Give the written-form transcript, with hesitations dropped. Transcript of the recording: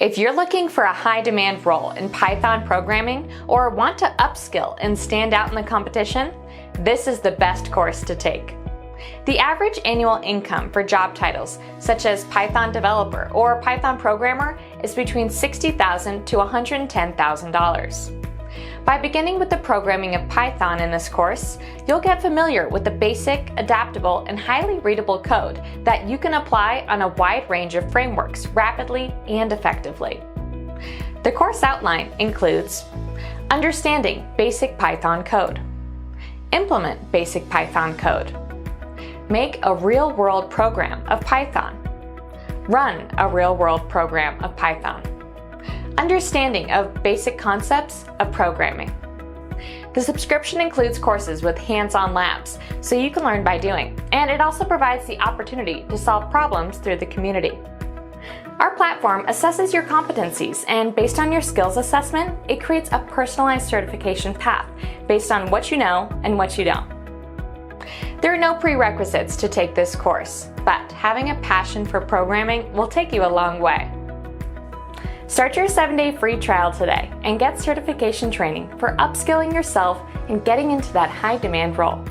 If you're looking for a high-demand role in Python programming or want to upskill and stand out in the competition, this is the best course to take. The average annual income for job titles such as Python developer or Python programmer is between $60,000 to $110,000. By beginning with the programming of Python in this course, you'll get familiar with the basic, adaptable, and highly readable code that you can apply on a wide range of frameworks rapidly and effectively. The course outline includes understanding basic Python code, implement basic Python code, make a real-world program of Python, run a real-world program of Python, understanding of basic concepts of programming. The subscription includes courses with hands-on labs, so you can learn by doing, and it also provides the opportunity to solve problems through the community. Our platform assesses your competencies, and based on your skills assessment, it creates a personalized certification path based on what you know and what you don't. There are no prerequisites to take this course, but having a passion for programming will take you a long way. Start your 7-day free trial today and get certification training for upskilling yourself and getting into that high-demand role.